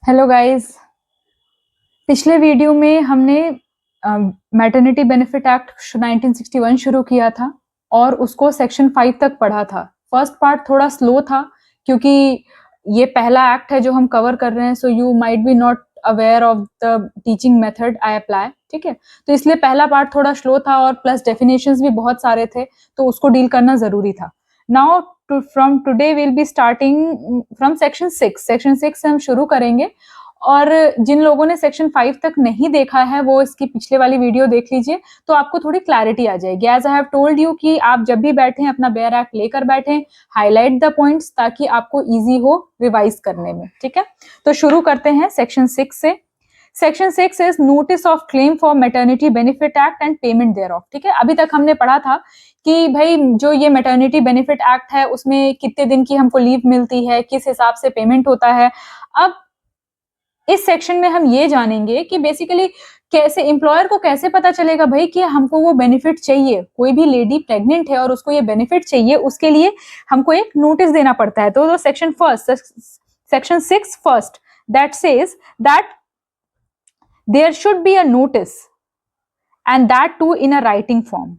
Hello guys. पिछले video में हमने मैटरनिटी बेनिफिट एक्ट 1961 शुरू किया था और उसको सेक्शन 5 तक पढ़ा था। फर्स्ट पार्ट थोड़ा स्लो था क्योंकि ये पहला एक्ट है जो हम कवर कर रहे हैं, so you might be not aware of the teaching method I apply. ठीक है, तो इसलिए पहला पार्ट थोड़ा स्लो था और प्लस डेफिनेशंस भी बहुत सारे थे, तो उसको डील करना जरूरी था। Now from today will be starting from section 6। Section 6 से हम शुरू करेंगे और जिन लोगों ने सेक्शन 5 तक नहीं देखा है वो इसकी पिछले वाली वीडियो देख लीजिए, तो आपको थोड़ी क्लैरिटी आ जाएगी। As I have told you कि आप जब भी बैठे अपना बेयर एक्ट लेकर बैठे, हाईलाइट द पॉइंट्स ताकि आपको इजी हो रिवाइज करने में। ठीक है, तो शुरू करते हैं सेक्शन 6 से। Section 6 is notice of claim for maternity benefit act and payment thereof. ठीक है, अभी तक हमने पढ़ा था कि भाई जो ये मैटरनिटी बेनिफिट एक्ट है उसमें कितने दिन की हमको लीव मिलती है, किस हिसाब से पेमेंट होता है। अब इस सेक्शन में हम ये जानेंगे कि बेसिकली कैसे एम्प्लॉयर को कैसे पता चलेगा भाई कि हमको वो बेनिफिट चाहिए। कोई भी लेडी प्रेग्नेंट है और उसको ये बेनिफिट चाहिए, उसके लिए हमको एक नोटिस देना पड़ता है। तो section 6 first that says that there should be a notice and that too in a writing form.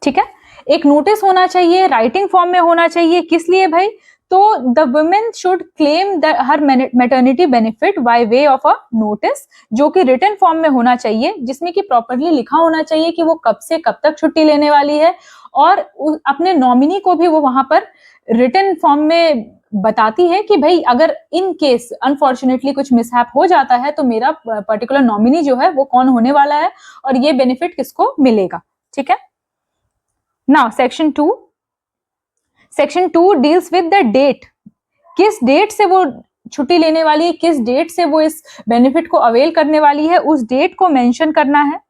ठीक है, एक नोटिस होना चाहिए, राइटिंग फॉर्म में होना चाहिए। किस लिए भाई? तो the women should claim her maternity benefit by way of a notice, जो कि रिटन फॉर्म में होना चाहिए, जिसमें कि प्रॉपरली लिखा होना चाहिए कि वो कब से कब तक छुट्टी लेने वाली है, और अपने नॉमिनी को भी वो वहां पर रिटन फॉर्म में बताती है कि भाई अगर इन केस अनफॉर्चुनेटली कुछ मिसहैप हो जाता है तो मेरा पर्टिकुलर नॉमिनी जो है वो कौन होने वाला है और ये बेनिफिट किसको मिलेगा। ठीक है, now section 2 deals with the date. किस डेट से वो छुट्टी लेने वाली है, किस डेट से वो इस बेनिफिट को अवेल करने वाली है, उस डेट को मेंशन करना है।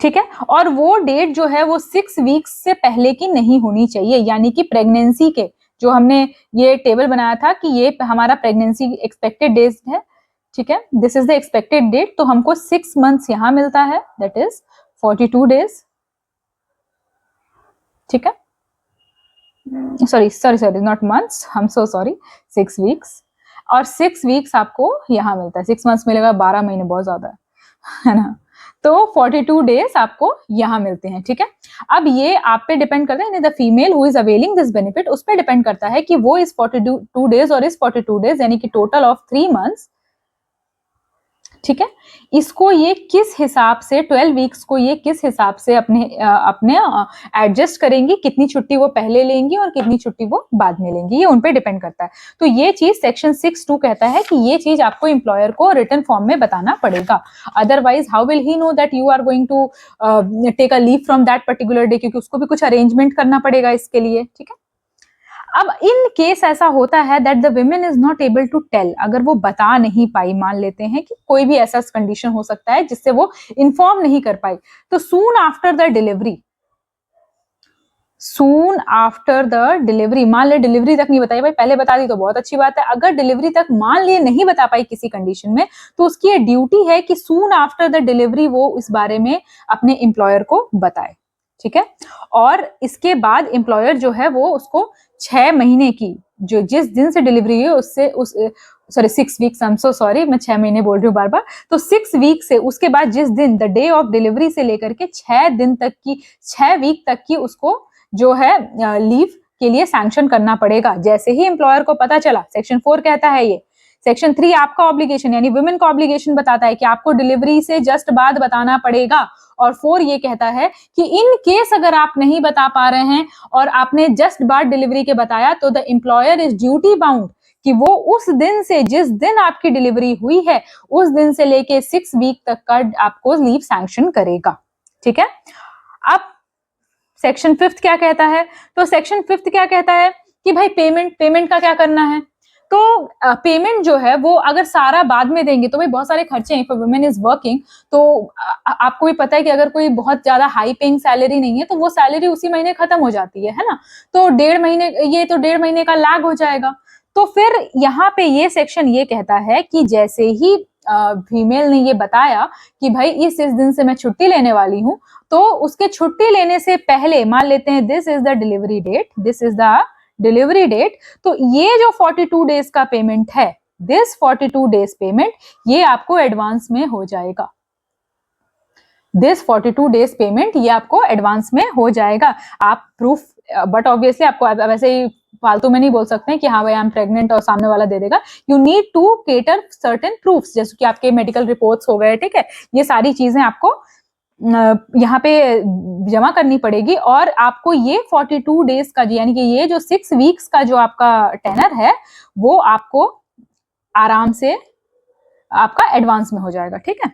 ठीक है, और वो डेट जो है वो 6 वीक्स से पहले की नहीं होनी चाहिए, यानी कि प्रेगनेंसी के जो हमने ये टेबल बनाया था कि ये हमारा प्रेगनेंसी एक्सपेक्टेड डेज है। ठीक है, this is the expected date, तो हमको 6 मंथ्स यहां मिलता है, दैट इज 42 डेज। ठीक है, sorry not months, I am so sorry, 6 weeks. और 6 वीक्स आपको यहाँ मिलता है, 6 मंथ्स मिलेगा, 12 महीने बहुत ज्यादा है ना। तो 42 डेज आपको यहाँ मिलते हैं। ठीक है, अब ये आप पे डिपेंड करता है, the female who is availing this benefit, उस पर डिपेंड करता है कि वो इस 42 डेज और इस 42 डेज यानी कि टोटल ऑफ 3 मंथ्स। ठीक है, इसको ये किस हिसाब से 12 वीक्स को ये किस हिसाब से अपने एडजस्ट करेंगी, कितनी छुट्टी वो पहले लेंगी और कितनी छुट्टी वो बाद में लेंगी, ये उन पे डिपेंड करता है। तो ये चीज सेक्शन 6(2) कहता है कि ये चीज आपको एम्प्लॉयर को रिटन फॉर्म में बताना पड़ेगा, otherwise how will he know that you are going to take a leave from that particular day, क्योंकि उसको भी कुछ अरेंजमेंट करना पड़ेगा इसके लिए। ठीक है, अब इन केस ऐसा होता है that the women is not able to tell, अगर वो बता नहीं पाई, मान लेते हैं कि कोई भी ऐसा कंडीशन हो सकता है जिससे वो इन्फॉर्म नहीं कर पाई, तो सून आफ्टर द डिलीवरी, मान ले डिलीवरी तक नहीं बताई, भाई पहले बता दी तो बहुत अच्छी बात है, अगर डिलीवरी तक मान लिए नहीं बता पाई किसी कंडीशन में, तो उसकी ये ड्यूटी है कि सून आफ्टर द डिलीवरी वो इस बारे में अपने एम्प्लॉयर को बताए। ठीक है, और इसके बाद एम्प्लॉयर जो है वो उसको 6 महीने की, जो जिस दिन से डिलीवरी हुई उससे उस 6 weeks, I am so sorry, मैं 6 महीने बोल रही हूँ बार बार, तो 6 वीक से उसके बाद जिस दिन, द डे ऑफ डिलीवरी से लेकर के 6 दिन तक की, 6 वीक तक की उसको जो है लीव के लिए सैंक्शन करना पड़ेगा। जैसे ही एम्प्लॉयर को पता चला, सेक्शन 4 कहता है ये, सेक्शन 3 आपका ऑब्लिगेशन यानी वुमेन का ऑब्लिगेशन बताता है कि आपको डिलीवरी से जस्ट बाद बताना पड़ेगा, और 4 ये कहता है कि इन केस अगर आप नहीं बता पा रहे हैं और आपने जस्ट बाद डिलीवरी के बताया, तो the employer is duty bound कि वो उस दिन से, जिस दिन आपकी डिलीवरी हुई है उस दिन से लेके 6 वीक तक का आपको लीव सैंक्शन करेगा। ठीक है, अब सेक्शन 5 क्या कहता है? तो सेक्शन 5 क्या कहता है कि भाई पेमेंट का क्या करना है। तो पेमेंट जो है वो अगर सारा बाद में देंगे तो भाई बहुत सारे खर्चे हैं, इफ वुमेन इज वर्किंग, तो आपको भी पता है कि अगर कोई बहुत ज्यादा हाई पेइंग सैलरी नहीं है तो वो सैलरी उसी महीने खत्म हो जाती है ना, तो 1.5 महीने का लैग हो जाएगा। तो फिर यहाँ पे ये सेक्शन ये कहता है कि जैसे ही फीमेल ने ये बताया कि भाई इस दिन से मैं छुट्टी लेने वाली हूँ, तो उसके छुट्टी लेने से पहले, मान लेते हैं this is the delivery date, this is the delivery date, तो ये जो 42 डेज का पेमेंट है, दिस 42 डेज पेमेंट, ये आपको एडवांस में हो जाएगा। दिस 42 डेज पेमेंट ये आपको एडवांस में हो जाएगा। आप प्रूफ, बट ऑब्वियसली आपको वैसे ही फालतू में नहीं बोल सकते हैं कि हाँ भाई आई एम प्रेग्नेंट और सामने वाला दे देगा। You need to cater certain proofs, जैसे कि आपके मेडिकल रिपोर्ट्स हो गए, ठीक है, ये सारी चीजें आपको यहाँ पे जमा करनी पड़ेगी। और आपको ये 42 डेज का, यानी कि ये जो 6 वीक्स का जो आपका टेनर है, वो आपको आराम से आपका एडवांस में हो जाएगा, ठीक है।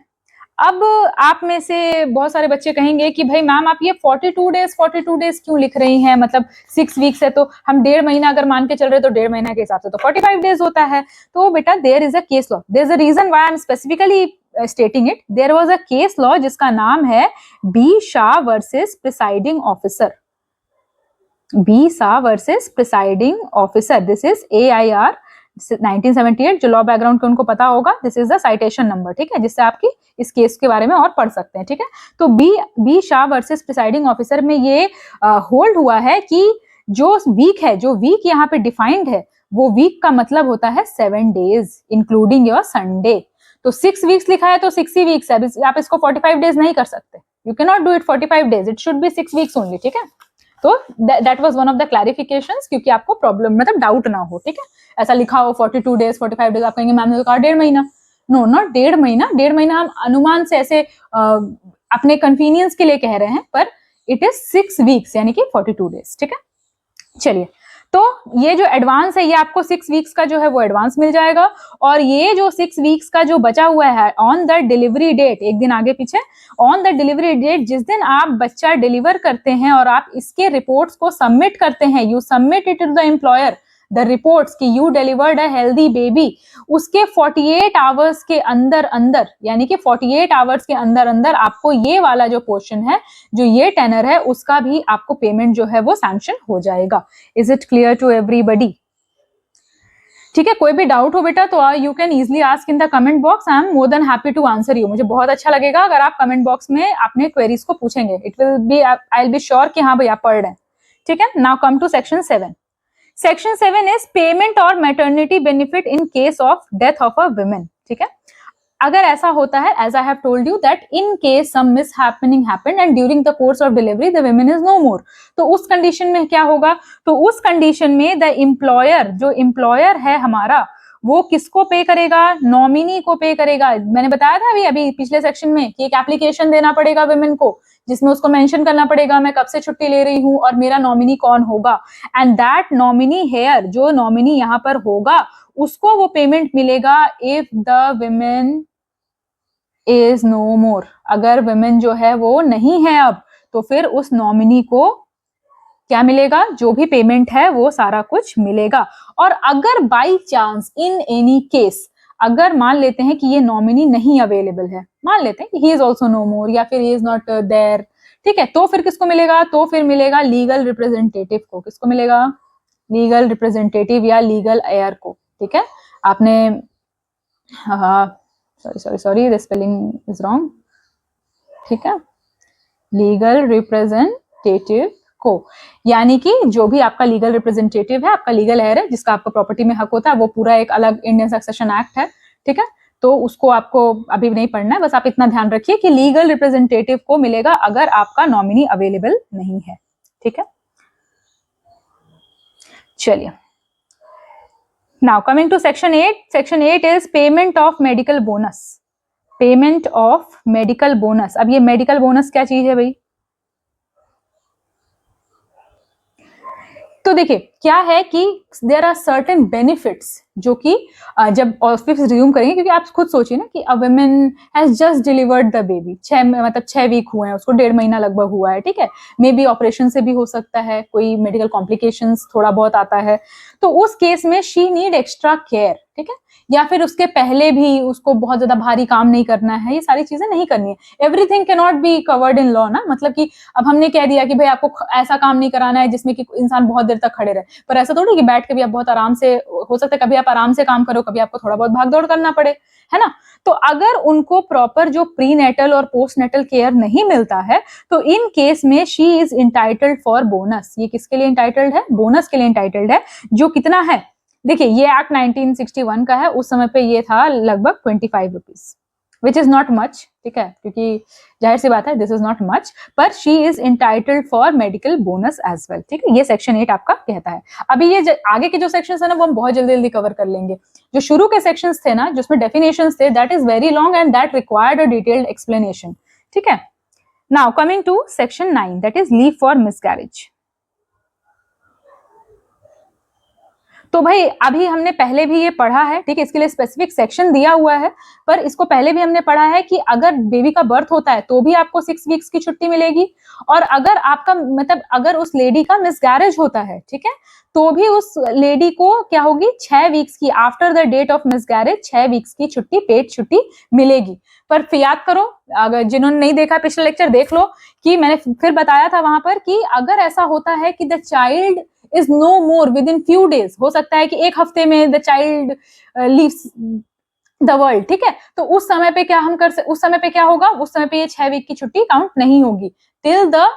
अब आप में से बहुत सारे बच्चे कहेंगे कि भाई मैम आप ये 42 डेज क्यों लिख रही हैं, मतलब 6 वीक्स है तो हम 1.5 महीना अगर मान के चल रहे तो 1.5 महीना के हिसाब से तो 45 डेज होता है। तो बेटा there is a case law, there is a reason why I am specifically stating it. There was a case law जिसका नाम है B Shah versus presiding officer, B Shah versus presiding officer, this is AIR 1978। जो law background को उनको पता होगा, this is the citation number, ठीक है, जिससे आपकी इस केस के बारे में और पढ़ सकते हैं, ठीक है। तो B Shah versus presiding officer में ये होल्ड हुआ है कि जो वीक है, जो वीक यहाँ पे डिफाइंड है, वो वीक का मतलब होता है 7 डेज इंक्लूडिंग योर संडे। तो 6 वीक्स लिखा है तो 6 ही वीक्स है, आप इसको 45 डेज नहीं कर सकते। You can not do it 45 days, it should be 6 weeks only, ठीक है। तो that was one of the clarifications, क्योंकि आपको प्रॉब्लम मतलब डाउट ना हो, ठीक है। ऐसा लिखा हो 42 डेज 45 डेज, आप कहेंगे मैम ने तो कहा 1.5 महीना। नो, नॉट 1.5 महीना, 1.5 महीना हम अनुमान से ऐसे अपने कन्वीनियंस के लिए कह रहे हैं, पर इट इज 6 वीक्स यानी कि 42 डेज, ठीक है। चलिए, तो ये जो एडवांस है ये आपको 6 वीक्स का जो है वो एडवांस मिल जाएगा। और ये जो 6 वीक्स का जो बचा हुआ है ऑन द डिलीवरी डेट, एक दिन आगे पीछे, ऑन द डिलीवरी डेट, जिस दिन आप बच्चा डिलीवर करते हैं और आप इसके रिपोर्ट्स को सबमिट करते हैं, you submit it to the employer the reports कि you delivered a healthy baby, उसके 48 आवर्स के अंदर अंदर, यानी कि 48 आवर्स के अंदर अंदर आपको ये वाला जो पोर्शन है, जो ये टेनर है, उसका भी आपको पेमेंट जो है वो सैंक्शन हो जाएगा। Is it clear to everybody? ठीक है, कोई भी डाउट हो बेटा तो you can easily ask in the comment box, I am more than happy to answer you. मुझे बहुत अच्छा लगेगा अगर आप कमेंट बॉक्स में अपने क्वेरीज को पूछेंगे। It will be, I will be sure कि हाँ भाई आप पढ़ रहे हैं, ठीक है। Now come to section 7। Section 7 is payment और maternity benefit in case of death of a women, ठीक है। अगर ऐसा होता है, as I have told you that in case some mishappening happened and during the course of delivery the women is no more, तो उस condition में क्या होगा? तो उस कंडीशन में द एम्प्लॉयर, जो एम्प्लॉयर है हमारा, वो किसको पे करेगा? नॉमिनी को पे करेगा। मैंने बताया था अभी पिछले सेक्शन में कि एक एप्लीकेशन देना पड़ेगा वुमेन को, जिसमें उसको मेंशन करना पड़ेगा मैं कब से छुट्टी ले रही हूँ और मेरा नॉमिनी कौन होगा। एंड दैट नॉमिनी हेयर, जो नॉमिनी यहाँ पर होगा, उसको वो पेमेंट मिलेगा if the women is no more. अगर वुमेन जो है वो नहीं है अब, तो फिर उस नॉमिनी को क्या मिलेगा? जो भी पेमेंट है वो सारा कुछ मिलेगा। और अगर by chance, in any case, अगर मान लेते हैं कि ये नॉमिनी नहीं अवेलेबल है, मान लेते हैं कि ही इज ऑल्सो नो मोर या फिर ही इज नॉट देयर, ठीक है, तो फिर किसको मिलेगा? तो फिर मिलेगा लीगल रिप्रेजेंटेटिव को। किसको मिलेगा? लीगल रिप्रेजेंटेटिव या लीगल एयर को, ठीक है। आपने sorry the spelling is wrong, ठीक है, लीगल रिप्रेजेंटेटिव को, यानी कि जो भी आपका लीगल रिप्रेजेंटेटिव है, आपका लीगल एयर है, जिसका आपका प्रॉपर्टी में हक होता है, वो पूरा एक अलग इंडियन सक्सेशन एक्ट है, ठीक है। तो उसको आपको अभी नहीं पढ़ना है, बस आप इतना ध्यान रखिए कि लीगल रिप्रेजेंटेटिव को मिलेगा अगर आपका नॉमिनी अवेलेबल नहीं है, ठीक है। चलिए, now coming to section 8. section 8 is payment of medical bonus. payment of medical bonus. अब ये मेडिकल बोनस क्या चीज है भाई? तो देखिए क्या है कि देयर आर सर्टेन बेनिफिट्स जो कि जब ऑफिस रिज्यूम करेंगे, क्योंकि आप खुद सोचिए ना कि a women has just delivered the baby, 6 week हुए हैं, उसको 1.5 महीना लगभग हुआ है, ठीक है। मे बी ऑपरेशन से भी हो सकता है, कोई मेडिकल कॉम्प्लिकेशंस थोड़ा बहुत आता है, तो उस केस में शी नीड एक्स्ट्रा केयर, ठीक है। या फिर उसके पहले भी उसको बहुत ज्यादा भारी काम नहीं करना है, ये सारी चीजें नहीं करनी है। Everything can not be covered in law ना, मतलब कि अब हमने कह दिया कि भाई आपको ऐसा काम नहीं कराना है जिसमें कि इंसान बहुत देर तक खड़े रहे, पर ऐसा थोड़ी कि बैठ के भी आप बहुत आराम से, हो सकता है कभी आप आराम से काम करो, कभी आपको थोड़ा बहुत भाग दौड़ करना पड़े, है ना। तो अगर उनको प्रॉपर जो प्रीनेटल और पोस्टनेटल केयर नहीं मिलता है तो इन केस में she is entitled for bonus. ये किसके लिए इंटाइटल्ड है? बोनस के लिए इंटाइटल्ड है, जो कितना है, देखिए ये एक्ट 1961 का है, उस समय पे ये था लगभग 25 rupees, which is not much, ठीक है, क्योंकि जाहिर सी बात है दिस इज नॉट मच, पर she is entitled for medical bonus as well, ठीक है। ये सेक्शन 8 आपका कहता है। अभी ये आगे के जो सेक्शंस है ना वो हम बहुत जल्दी जल्दी कवर कर लेंगे। जो शुरू के सेक्शंस थे ना जिसमें डेफिनेशंस थे, that is very long and that required a detailed explanation, ठीक है। Now coming to section 9, that is leave for miscarriage. तो भाई अभी हमने पहले भी ये पढ़ा है, ठीक है, इसके लिए स्पेसिफिक सेक्शन दिया हुआ है, पर इसको पहले भी हमने पढ़ा है कि अगर बेबी का बर्थ होता है तो भी आपको 6 वीक्स की छुट्टी मिलेगी, और अगर आपका मतलब अगर उस लेडी का मिसकैरेज होता है, ठीक है, तो भी उस लेडी को क्या होगी, 6 वीक्स की, after the date of miscarriage 6 weeks की छुट्टी, पेड छुट्टी मिलेगी। पर याद करो, अगर जिन्होंने नहीं देखा पिछला लेक्चर देख लो, कि मैंने फिर बताया था वहां पर कि अगर ऐसा होता है कि the child is no more within few days, हो सकता है कि एक हफ्ते में the child leaves the world, ठीक है, तो उस समय पे क्या हम उस समय पे क्या होगा, उस समय पे ये 6 वीक की छुट्टी काउंट नहीं होगी, till the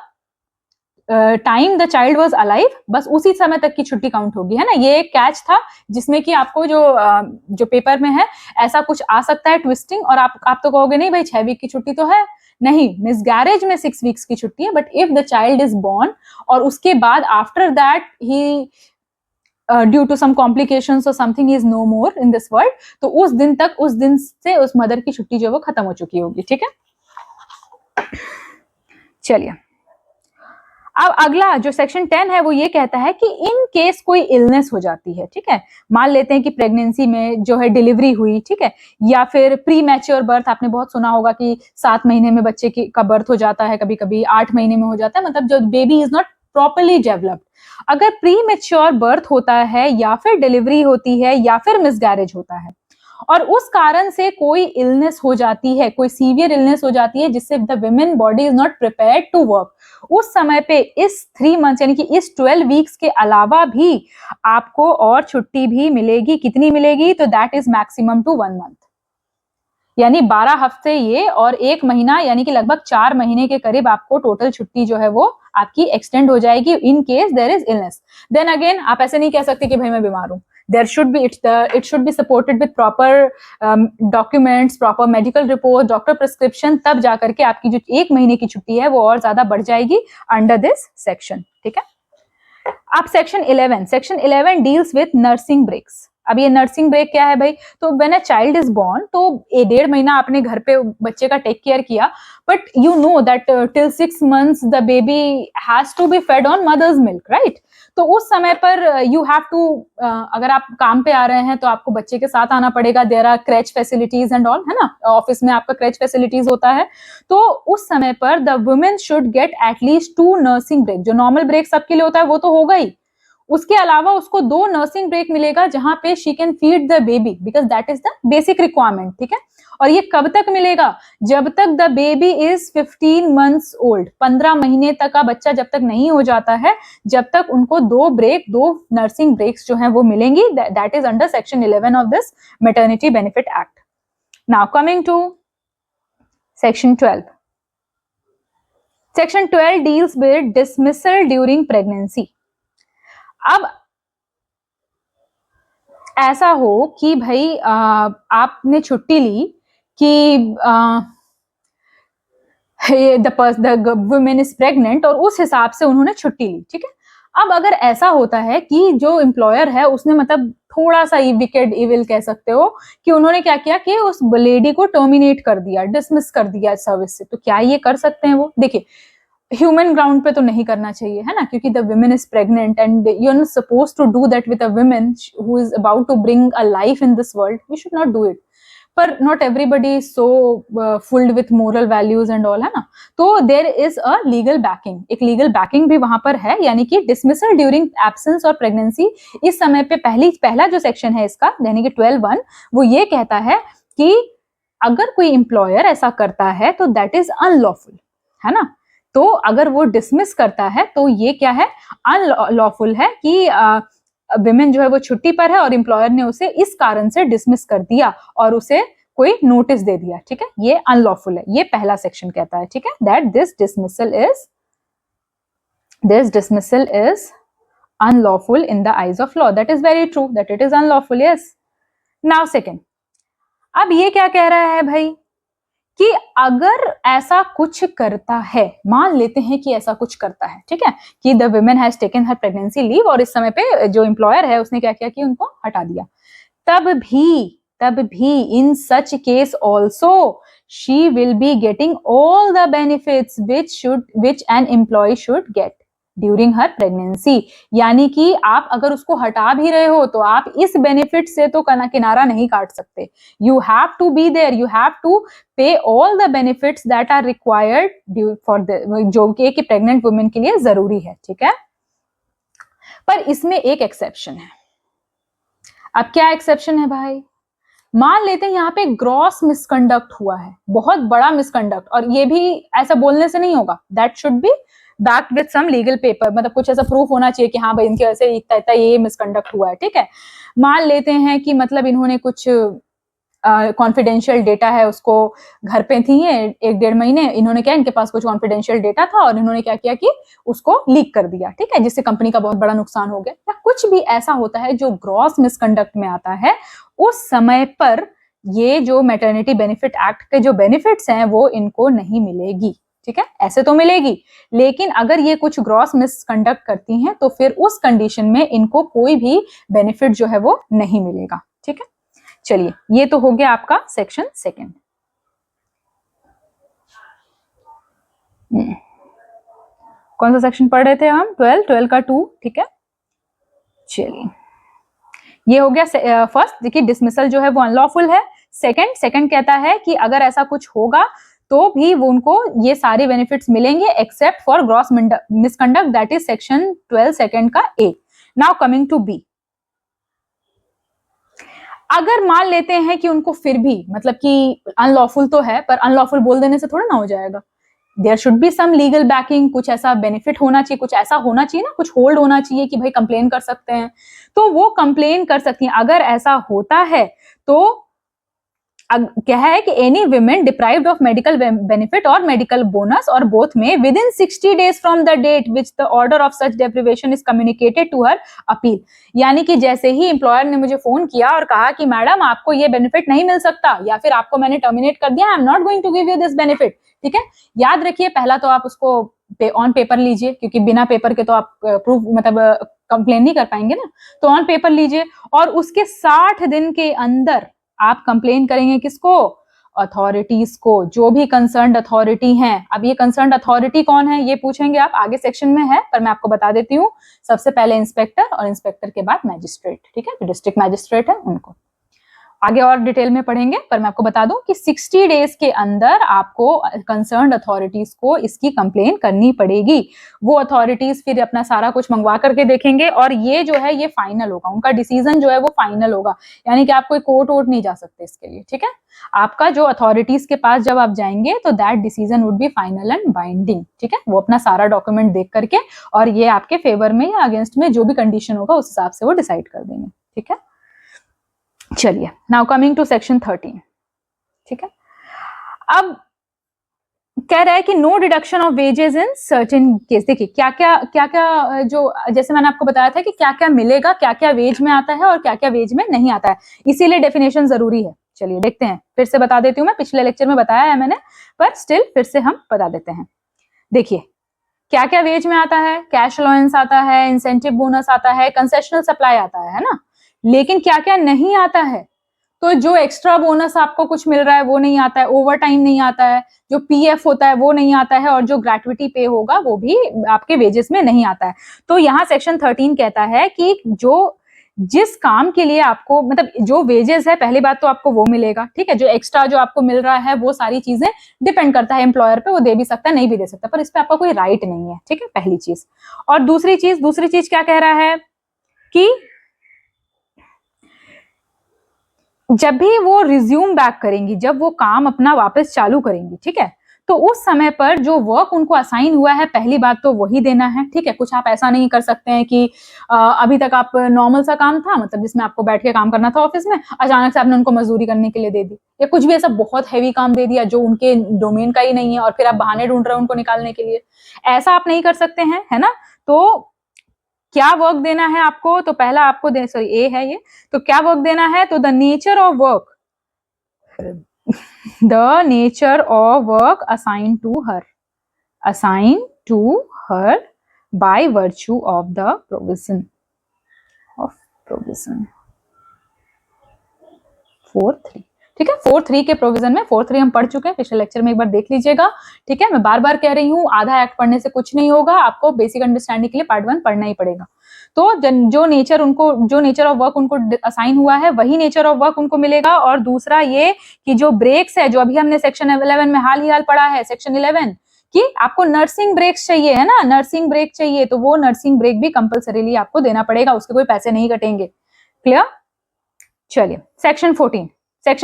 time the child was alive, बस उसी समय तक की छुट्टी काउंट होगी, है ना। ये एक कैच था जिसमें कि आपको जो पेपर में है ऐसा कुछ आ सकता है ट्विस्टिंग, और आप तो कहोगे नहीं भाई 6 वीक की छुट्टी तो है नहीं, मिसगैरेज में 6 वीक्स की छुट्टी है, but if the child is born और उसके बाद आफ्टर दैट ही ड्यू टू सम कॉम्प्लिकेशंस और something is no more in this world, तो उस दिन से उस मदर की छुट्टी जो वो खत्म हो चुकी होगी, ठीक है। चलिए अब अगला जो सेक्शन 10 है वो ये कहता है कि इन केस कोई इलनेस हो जाती है, ठीक है, मान लेते हैं कि प्रेगनेंसी में जो है डिलीवरी हुई, ठीक है, या फिर प्री मैच्योर बर्थ, आपने बहुत सुना होगा कि 7 महीने में बच्चे का बर्थ हो जाता है, कभी कभी 8 महीने में हो जाता है, मतलब जो baby is not properly developed. अगर प्री मैच्योर बर्थ होता है या फिर डिलीवरी होती है या फिर मिसगैरेज होता है और उस कारण से कोई इलनेस हो जाती है, कोई सीवियर इलनेस हो जाती है जिससे the women body is not prepared to work, उस समय पे इस 3 मंथ्स यानी कि इस 12 वीक्स के अलावा भी आपको और छुट्टी भी मिलेगी। कितनी मिलेगी? तो that is maximum to 1 month, यानी 12 हफ्ते ये और 1 महीना, यानी कि लगभग 4 महीने के करीब आपको टोटल छुट्टी जो है वो आपकी एक्सटेंड हो जाएगी in case there is illness. Then again आप ऐसे नहीं कह सकते कि भाई मैं बीमार हूं, there it should be supported with proper documents, proper medical report, doctor prescription, तब जाकर के आपकी जो 1 महीने की छुट्टी है वो और ज्यादा बढ़ जाएगी अंडर दिस सेक्शन, ठीक है। अब section 11 deals with nursing breaks. अब ये नर्सिंग ब्रेक क्या है भाई? तो when a child is born, तो 1.5 महीना आपने घर पे बच्चे का टेक केयर किया, but you know that till 6 months the baby has to be fed on mother's milk, right. तो उस समय पर यू हैव टू, अगर आप काम पे आ रहे हैं तो आपको बच्चे के साथ आना पड़ेगा, there are creche facilities and all, है ना, ऑफिस में आपका क्रेच फैसिलिटीज होता है, तो उस समय पर the women should get at least 2 nursing break. जो नॉर्मल ब्रेक सबके लिए होता है वो तो होगा ही, उसके अलावा उसको 2 नर्सिंग ब्रेक मिलेगा जहां पे she can feed the baby, because that is the basic requirement, ठीक है। और ये कब तक मिलेगा? जब तक the baby is 15 months old, 15 महीने तक का बच्चा जब तक नहीं हो जाता है, जब तक उनको 2 नर्सिंग ब्रेक्स जो है वो मिलेंगी। That is under section 11 of this maternity benefit act. Now coming to section 12। Section 12 deals with dismissal during pregnancy. अब ऐसा हो कि भाई आपने छुट्टी ली कि द वुमेन इज प्रेग्नेंट और उस हिसाब से उन्होंने छुट्टी ली, ठीक है। अब अगर ऐसा होता है कि जो एम्प्लॉयर है उसने मतलब थोड़ा सा विकेड इविल कह सकते हो कि उन्होंने क्या किया कि उस लेडी को टर्मिनेट कर दिया, डिसमिस कर दिया सर्विस से, तो क्या ये कर सकते हैं वो? देखिए ह्यूमन ग्राउंड पे तो नहीं करना चाहिए, है ना, क्योंकि the women is pregnant and you are not supposed to do that with a women who is about to bring a life in this world, you should not do it. पर not everybody is so filled with moral values and all, है ना, तो there is a legal backing, एक legal backing भी वहां पर है, यानी कि डिसमिसल ड्यूरिंग एब्सेंस और प्रेगनेंसी। इस समय पे पहला जो सेक्शन है इसका, यानी कि 12(1), वो ये कहता है कि अगर कोई एम्प्लॉयर ऐसा करता है तो दैट इज अनलॉफुल, है ना। तो अगर वो डिसमिस करता है तो ये क्या है, अनलॉफुल है कि विमेन जो है वो छुट्टी पर है और एम्प्लॉयर ने उसे इस कारण से डिसमिस कर दिया और उसे कोई नोटिस दे दिया, ठीक है, ये अनलॉफुल है, ये पहला सेक्शन कहता है, ठीक है, that this dismissal is unlawful in the eyes of law. That is very true, that it is unlawful. Yes. Now second, अब ये क्या कह रहा है भाई कि अगर ऐसा कुछ करता है, मान लेते हैं कि ऐसा कुछ करता है, ठीक है, कि the women has taken her pregnancy leave और इस समय पे जो एम्प्लॉयर है उसने क्या किया कि उनको हटा दिया, तब भी in such case also she will be getting all the benefits which an employee should get during her pregnancy. यानी कि आप अगर उसको हटा भी रहे हो तो आप इस बेनिफिट से तो किनारा नहीं काट सकते। You have to be there, you have to pay all the benefits that are required for जो कि प्रेग्नेंट वुमेन के लिए जरूरी है, ठीक है। पर इसमें एक एक्सेप्शन है। अब क्या एक्सेप्शन है भाई, मान लेते हैं यहाँ पे ग्रॉस मिसकंडक्ट हुआ है, बहुत बड़ा मिसकंडक्ट, और ये भी ऐसा बोलने से नहीं होगा, that should be backed with some legal paper, मतलब कुछ ऐसा प्रूफ होना चाहिए कि हाँ भाई इनके वजह से इतना ये मिसकंडक्ट हुआ है, ठीक है। मान लेते हैं कि मतलब इन्होंने कुछ कॉन्फिडेंशियल डेटा है, उसको घर पे थी ये 1-1.5 महीने, इन्होंने क्या, इनके पास कुछ कॉन्फिडेंशियल डेटा था और इन्होंने क्या किया कि उसको लीक कर दिया, ठीक है, जिससे कंपनी का बहुत बड़ा नुकसान हो गया, या कुछ भी ऐसा होता है जो ग्रॉस मिसकंडक्ट में आता है, उस समय पर ये जो मैटरनिटी बेनिफिट एक्ट के जो बेनिफिट्स हैं वो इनको नहीं मिलेगी, ठीक है। ऐसे तो मिलेगी, लेकिन अगर ये कुछ ग्रॉस मिसकंडक्ट करती हैं तो फिर उस कंडीशन में इनको कोई भी बेनिफिट जो है वो नहीं मिलेगा, ठीक है। चलिए, ये तो हो गया आपका सेक्शन सेकंड। कौन सा सेक्शन पढ़ रहे थे हम, 12 का 2, ठीक है। चलिए, ये हो गया फर्स्ट, देखिए डिसमिसल जो है वो अनलॉफुल है। सेकंड कहता है कि अगर ऐसा कुछ होगा तो भी वो उनको ये सारे बेनिफिट्स मिलेंगे except for gross misconduct, that is section 12 second का ए। नाउ कमिंग टू बी, अगर मान लेते हैं कि उनको फिर भी मतलब कि अनलॉफुल तो है, पर अनलॉफुल बोल देने से थोड़ा ना हो जाएगा, there should be some legal backing, कुछ ऐसा बेनिफिट होना चाहिए, कुछ ऐसा होना चाहिए ना, कुछ होल्ड होना चाहिए कि भाई कंप्लेन कर सकते हैं, तो वो कंप्लेन कर सकती हैं। अगर ऐसा होता है तो क्या है कि any women deprived of medical benefit और मेडिकल बोनस और बोथ में within 60 days from the date which the order of such deprivation is communicated to her appeal. यानी कि जैसे ही एम्प्लॉयर ने मुझे फोन किया और कहा कि मैडम आपको ये बेनिफिट नहीं मिल सकता या फिर आपको मैंने टर्मिनेट कर दिया, I am not going to give you this benefit, ठीक है। याद रखिए, पहला तो आप उसको ऑन पेपर लीजिए, क्योंकि बिना पेपर के तो आप प्रूफ मतलब कंप्लेन नहीं कर पाएंगे ना, तो ऑन पेपर लीजिए और उसके 60 दिन के अंदर आप कंप्लेन करेंगे किसको, अथॉरिटीज को, जो भी कंसर्न्ड अथॉरिटी हैं। अब ये कंसर्न्ड अथॉरिटी कौन है ये पूछेंगे आप, आगे सेक्शन में है, पर मैं आपको बता देती हूँ। सबसे पहले इंस्पेक्टर और इंस्पेक्टर के बाद मैजिस्ट्रेट, ठीक है, जो डिस्ट्रिक्ट मैजिस्ट्रेट है उनको आगे और डिटेल में पढ़ेंगे, पर मैं आपको बता दूं कि 60 डेज के अंदर आपको कंसर्न्ड अथॉरिटीज को इसकी कंप्लेन करनी पड़ेगी। वो अथॉरिटीज फिर अपना सारा कुछ मंगवा करके देखेंगे और ये जो है ये फाइनल होगा, उनका डिसीजन जो है वो फाइनल होगा, यानी कि आप कोई कोर्ट वोर्ट नहीं जा सकते इसके लिए, ठीक है। आपका जो अथॉरिटीज के पास जब आप जाएंगे तो that decision would be final and binding, ठीक है। वो अपना सारा डॉक्यूमेंट देख करके और ये आपके फेवर में या अगेंस्ट में जो भी कंडीशन होगा उस हिसाब से वो डिसाइड कर देंगे, ठीक है। चलिए, नाउ कमिंग टू सेक्शन 13, ठीक है। अब कह रहा है कि no deduction of wages in certain case. देखिए क्या क्या जो जैसे मैंने आपको बताया था कि क्या क्या मिलेगा, क्या क्या वेज में आता है और क्या क्या वेज में नहीं आता है, इसीलिए डेफिनेशन जरूरी है। चलिए देखते हैं, फिर से बता देती हूँ, मैं पिछले लेक्चर में बताया है मैंने, पर स्टिल फिर से हम बता देते हैं। देखिए क्या क्या वेज में आता है, कैश अलाउंस आता है, इंसेंटिव बोनस आता है, कंसेशनल सप्लाई आता है ना। लेकिन क्या क्या नहीं आता है, तो जो एक्स्ट्रा बोनस आपको कुछ मिल रहा है वो नहीं आता है, ओवर टाइम नहीं आता है, जो पीएफ होता है वो नहीं आता है, और जो ग्रेट्युटी पे होगा वो भी आपके वेजेस में नहीं आता है। तो यहाँ सेक्शन 13 कहता है कि जो जिस काम के लिए आपको मतलब जो वेजेस है, पहली बात तो आपको वो मिलेगा, ठीक है। जो एक्स्ट्रा जो आपको मिल रहा है वो सारी चीजें डिपेंड करता है एम्प्लॉयर पे, वो दे भी सकता है नहीं भी दे सकता, पर इस पे आपका कोई राइट नहीं है, ठीक है, पहली चीज। और दूसरी चीज क्या कह रहा है कि जब भी वो रिज्यूम बैक करेंगी, जब वो काम अपना वापस चालू करेंगी, ठीक है, तो उस समय पर जो वर्क उनको असाइन हुआ है पहली बात तो वही देना है, ठीक है। कुछ आप ऐसा नहीं कर सकते हैं कि अभी तक आप नॉर्मल सा काम था, मतलब जिसमें आपको बैठ के काम करना था ऑफिस में, अचानक से आपने उनको मजदूरी करने के लिए दे दी, या कुछ भी ऐसा बहुत हैवी काम दे दिया जो उनके डोमेन का ही नहीं है और फिर आप बहाने ढूंढ रहे हो उनको निकालने के लिए। ऐसा आप नहीं कर सकते हैं, है ना। तो क्या वर्क देना है आपको, तो पहला आपको सॉरी ए है ये, तो क्या वर्क देना है, तो the nature of work, the nature of work assign to her by virtue of the provision 4.3, ठीक है। 4.3 के प्रोविजन में 4.3 हम पढ़ चुके हैं, पिछले लेक्चर में एक बार देख लीजिएगा, ठीक है। मैं बार बार कह रही हूँ, आधा एक्ट पढ़ने से कुछ नहीं होगा, आपको बेसिक अंडरस्टैंडिंग के लिए पार्ट 1 पढ़ना ही पड़ेगा। तो जो नेचर ऑफ वर्क उनको असाइन हुआ है वही नेचर ऑफ वर्क उनको मिलेगा। और दूसरा ये कि जो ब्रेक्स है, जो अभी हमने सेक्शन 11 में हाल पढ़ा है, सेक्शन 11 कि आपको नर्सिंग ब्रेक्स चाहिए, है ना, नर्सिंग ब्रेक चाहिए, तो वो नर्सिंग ब्रेक भी कंपल्सरीली आपको देना पड़ेगा, उसके कोई पैसे नहीं कटेंगे। क्लियर। चलिए section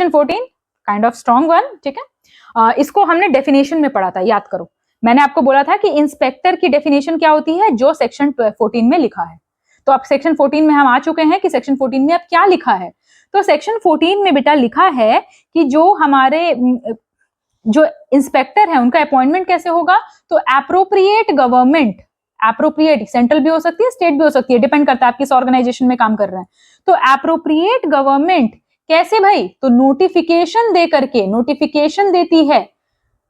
14 kind of strong one, ठीक है। इसको हमने डेफिनेशन में पढ़ा था, याद करो। मैंने आपको बोला था कि इंस्पेक्टर की डेफिनेशन क्या होती है, जो सेक्शन 14 में लिखा है। तो अब सेक्शन 14 में हम आ चुके हैं कि सेक्शन 14 में अब क्या लिखा है। तो सेक्शन 14 में बेटा लिखा है कि जो हमारे जो इंस्पेक्टर है उनका अपॉइंटमेंट कैसे होगा, तो एप्रोप्रिएट गवर्नमेंट, एप्रोप्रिएट सेंट्रल भी हो सकती है, स्टेट भी हो सकती है, डिपेंड करता है आप किस ऑर्गेनाइजेशन में काम कर रहे हैं। तो एप्रोप्रिएट गवर्नमेंट कैसे भाई, तो नोटिफिकेशन दे करके, नोटिफिकेशन देती है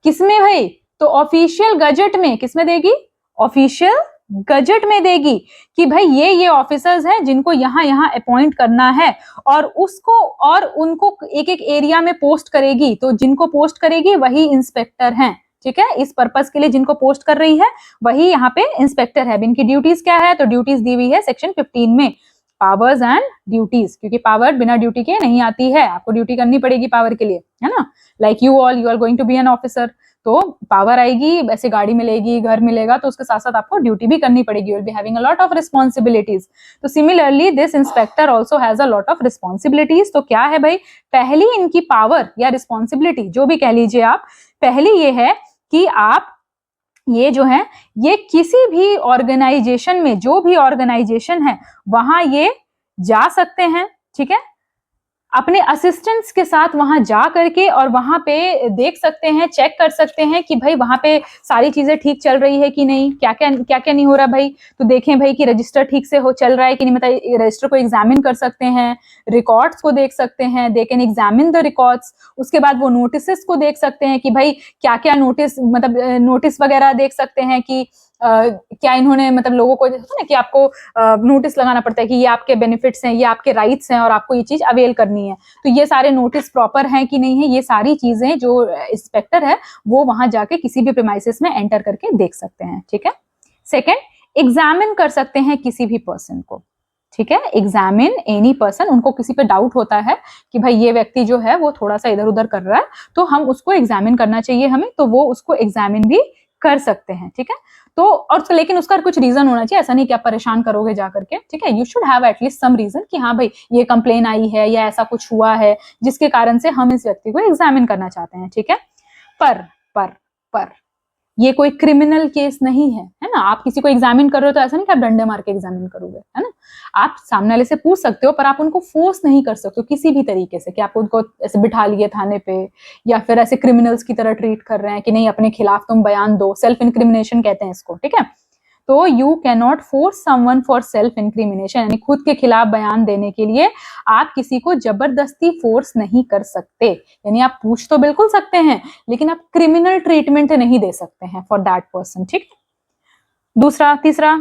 किसमें भाई, तो ऑफिशियल गजट में, किसमें देगी, ऑफिशियल गजट में देगी कि भाई ये ऑफिसर्स हैं जिनको यहाँ अपॉइंट करना है, और उसको और उनको एक एक एरिया में पोस्ट करेगी। तो जिनको पोस्ट करेगी वही इंस्पेक्टर हैं, ठीक है। इस पर्पस के लिए जिनको पोस्ट कर रही है वही यहाँ पे इंस्पेक्टर है। इनकी ड्यूटीज क्या है, तो ड्यूटीज दी हुई है सेक्शन 15 में, पावर्स एंड ड्यूटीज, क्योंकि पावर बिना ड्यूटी के नहीं आती है, आपको ड्यूटी करनी पड़ेगी पावर के लिए, है ना। Like you are going to be an officer, तो पावर आएगी, ऐसे गाड़ी मिलेगी, घर मिलेगा, तो उसके साथ साथ आपको ड्यूटी भी करनी पड़ेगी, you will be having a lot of responsibilities. तो similarly this inspector also has a lot of responsibilities. तो क्या है भाई, पहली इनकी पावर या रिस्पॉन्सिबिलिटी जो भी कह लीजिए आप, पहली ये है कि आप ये जो है ये किसी भी ऑर्गेनाइजेशन में, जो भी ऑर्गेनाइजेशन है वहां ये जा सकते हैं, ठीक है, अपने असिस्टेंट्स के साथ वहां जा करके और वहां पे देख सकते हैं, चेक कर सकते हैं कि भाई वहां पे सारी चीजें ठीक चल रही है कि नहीं, क्या क्या नहीं हो रहा भाई। तो देखें भाई कि रजिस्टर ठीक से चल रहा है कि नहीं, मतलब रजिस्टर को एग्जामिन कर सकते हैं, रिकॉर्ड्स को देख सकते हैं, they can examine the records. उसके बाद वो नोटिस को देख सकते हैं कि भाई क्या क्या नोटिस, मतलब नोटिस वगैरह देख सकते हैं कि क्या इन्होंने, मतलब लोगों को ना कि आपको नोटिस लगाना पड़ता है कि ये आपके बेनिफिट्स हैं, ये आपके राइट्स हैं और आपको ये चीज अवेल करनी है, तो ये सारे नोटिस प्रॉपर हैं कि नहीं है, ये सारी चीजें जो इंस्पेक्टर है वो वहां जाके किसी भी प्रीमाइसेस में एंटर करके देख सकते हैं, ठीक है। सेकेंड, एग्जामिन कर सकते हैं किसी भी पर्सन को, ठीक है, एग्जामिन एनी पर्सन। उनको किसी पे डाउट होता है कि भाई ये व्यक्ति जो है वो थोड़ा सा इधर उधर कर रहा है, तो हम उसको एग्जामिन करना चाहिए हमें, तो वो उसको एग्जामिन भी कर सकते हैं, ठीक है। तो और तो लेकिन उसका कुछ रीजन होना चाहिए, ऐसा नहीं कि आप परेशान करोगे जाकर के, ठीक है। You should have at least some reason कि हाँ भाई ये कंप्लेन आई है या ऐसा कुछ हुआ है जिसके कारण से हम इस व्यक्ति को एग्जामिन करना चाहते हैं, ठीक है। पर ये कोई क्रिमिनल केस नहीं है, है ना। आप किसी को एग्जामिन कर रहे हो तो ऐसा नहीं कि आप डंडे मार के एग्जामिन करोगे, है ना। आप सामने वाले से पूछ सकते हो पर आप उनको फोर्स नहीं कर सकते हो किसी भी तरीके से कि आप उनको ऐसे बिठा लिए थाने पे या फिर ऐसे क्रिमिनल्स की तरह ट्रीट कर रहे हैं कि नहीं अपने खिलाफ तुम बयान दो, सेल्फ इंक्रिमिनेशन कहते हैं इसको, ठीक है। तो you can not force someone for self incrimination, यानी खुद के खिलाफ बयान देने के लिए आप किसी को जबरदस्ती फोर्स नहीं कर सकते, यानी आप पूछ तो बिल्कुल सकते हैं लेकिन आप क्रिमिनल ट्रीटमेंट नहीं दे सकते हैं फॉर दैट पर्सन, ठीक है। तीसरा